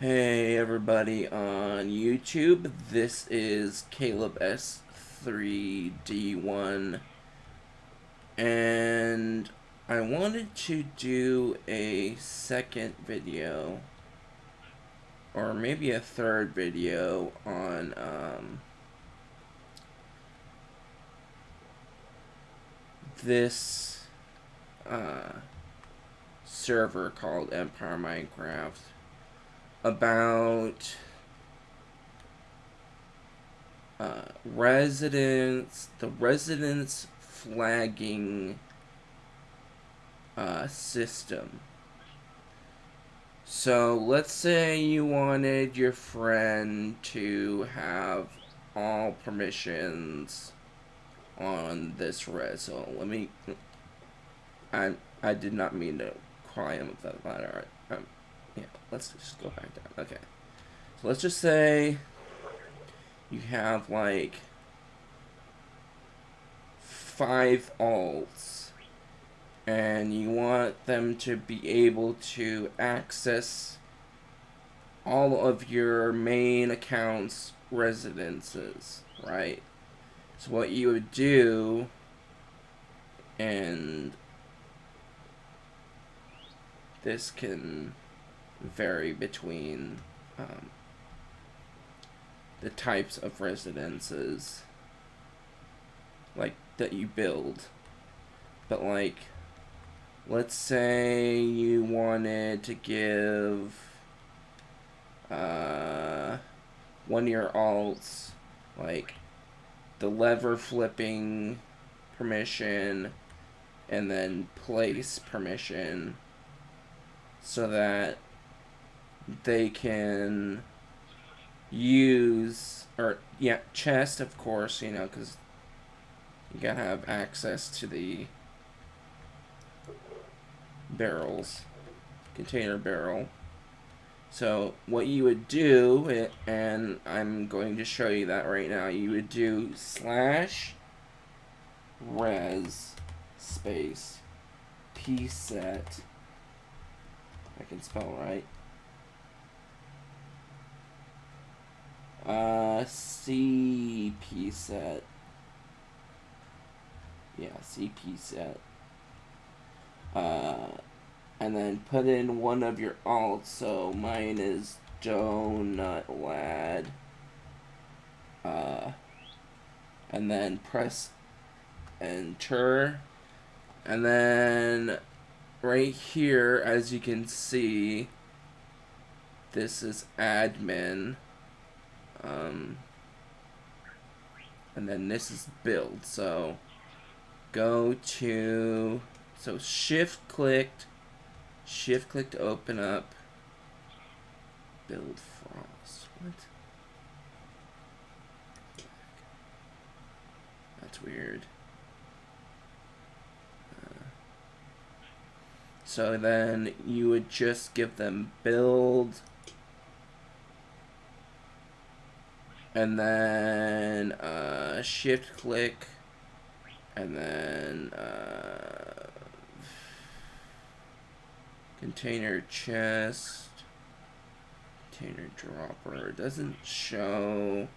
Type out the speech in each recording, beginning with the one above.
Hey everybody on YouTube, this is Caleb S3D1, and I wanted to do a second video, or maybe a third video on this server called Empire Minecraft about the residence flagging system. So let's say you wanted your friend to have all permissions on this res. So I did not mean to cry him with that ladder. Yeah, let's just go back down. Okay. So let's just say you have like 5 alts and you want them to be able to access all of your main account's residences, right? So what you would do, and this can vary between the types of residences like that you build, but like let's say you wanted to give one of your alts like the lever flipping permission and then place permission so that they can use, or yeah, chest of course, you know, because you gotta have access to the barrels, container barrel. So what you would do, and I'm going to show you that right now, you would do /res space pset, I can spell right, cpset, yeah, cpset, and then put in one of your alts. So mine is Donut Lad, and then press enter, and then right here, as you can see, this is admin, and then this is build. So go to, so shift click to open up build frost. What? That's weird. So then you would just give them build, and then shift click, and then container chest, container dropper. It doesn't show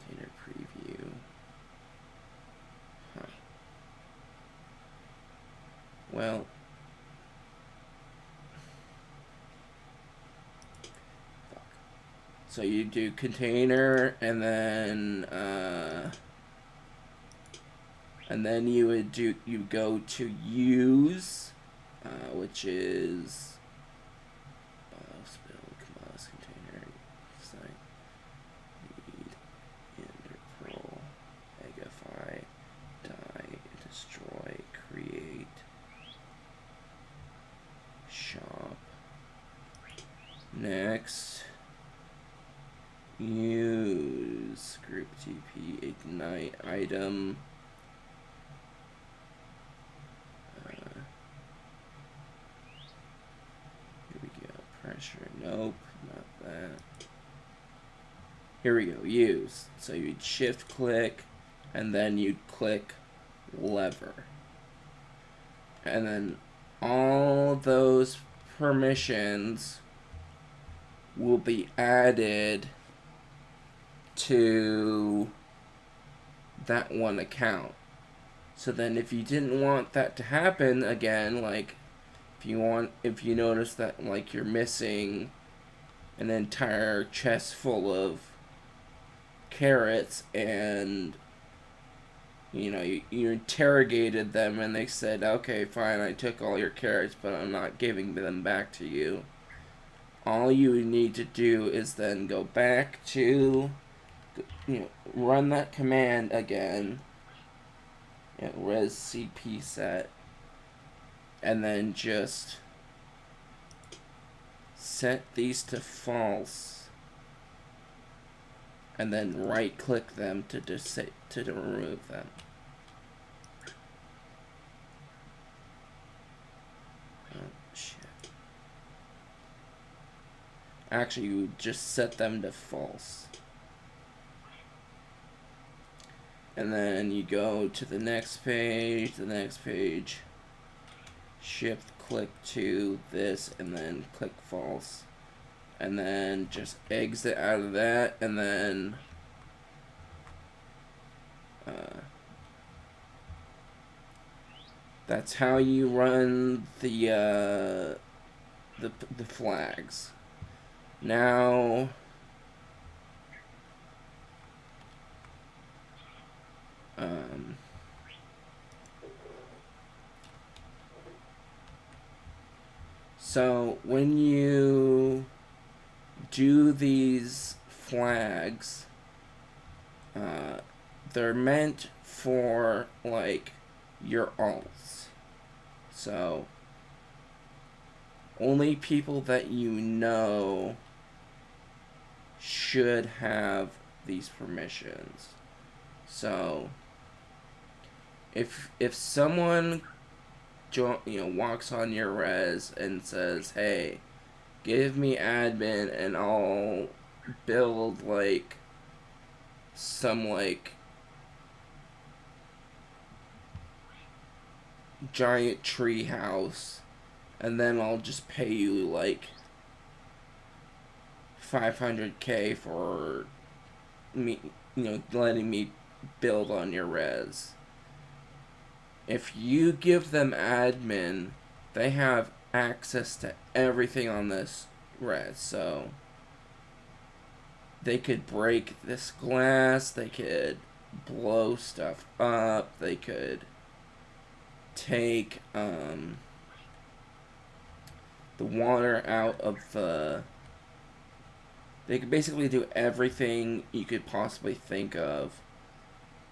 container preview. Huh. Well, so you do container, and then you would do, you go to use, which is BIOS container site need interpol egify die destroy create shop. Next, use group TP ignite item. Here we go. Pressure. Nope, not that. Here we go. Use. So you'd shift click, and then you'd click lever, and then all those permissions will be added to that one account. So then if you didn't want that to happen again, like if you notice that like you're missing an entire chest full of carrots and you interrogated them and they said, okay, fine, I took all your carrots, but I'm not giving them back to you. All you need to do is then go back to, run that command again, res cp set, and then just set these to false, and then right click them to remove them. Oh shit. Actually, you just set them to false. And then you go to the next page, shift click to this, and then click false. And then just exit out of that, and then that's how you run the flags. Now so when you do these flags, they're meant for like your alts. So only people that you know should have these permissions. So if someone walks on your res and says, hey, give me admin and I'll build like some like giant tree house, and then I'll just pay you like 500k for me, letting me build on your res. If you give them admin, they have access to everything on this res. So they could break this glass, they could blow stuff up, they could take the water out of they could basically do everything you could possibly think of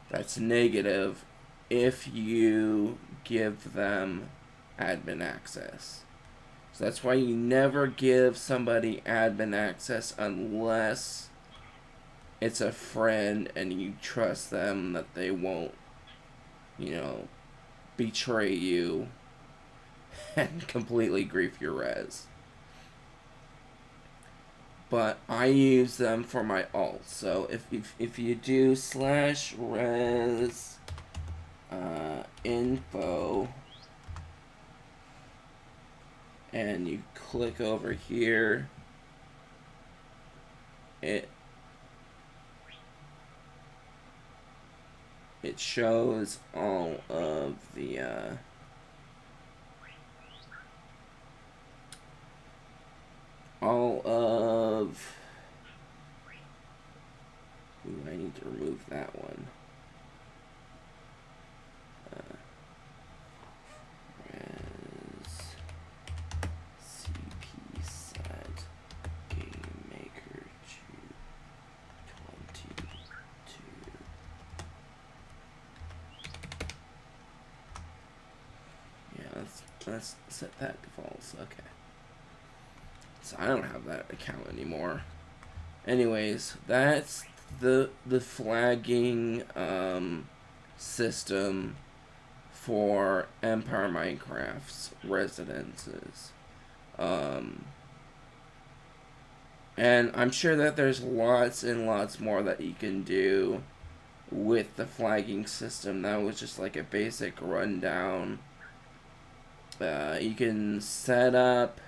that's negative if you give them admin access. So that's why you never give somebody admin access unless it's a friend and you trust them that they won't, betray you and completely grief your res. But I use them for my alt. So if you do /res info and you click over here, it shows all of the ooh, I need to remove that one. Res CP set game maker 22. Yeah, let's set that to false. Okay. So I don't have that account anymore. Anyways, that's the flagging system for Empire Minecraft's residences. And I'm sure that there's lots and lots more that you can do with the flagging system. That was just like a basic rundown. You can set up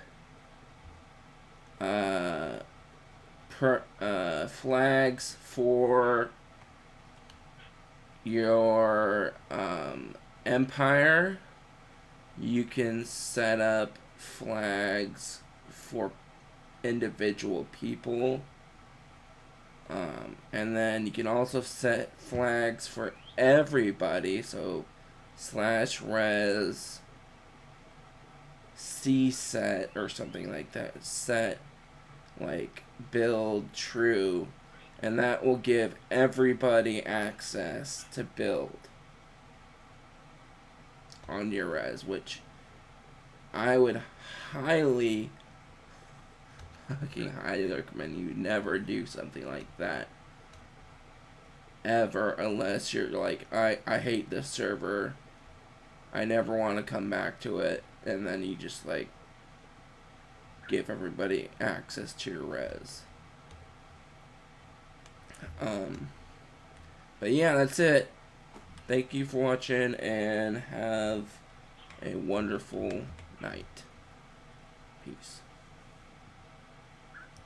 flags for your empire. You can set up flags for individual people. And then you can also set flags for everybody. So /res C set or something like that. Set like build true. And that will give everybody access to build on your res, which I would highly recommend you never do something like that ever, unless you're like, I hate this server, I never want to come back to it, and then you just like give everybody access to your res. But yeah, that's it. Thank you for watching, and have a wonderful night. Peace.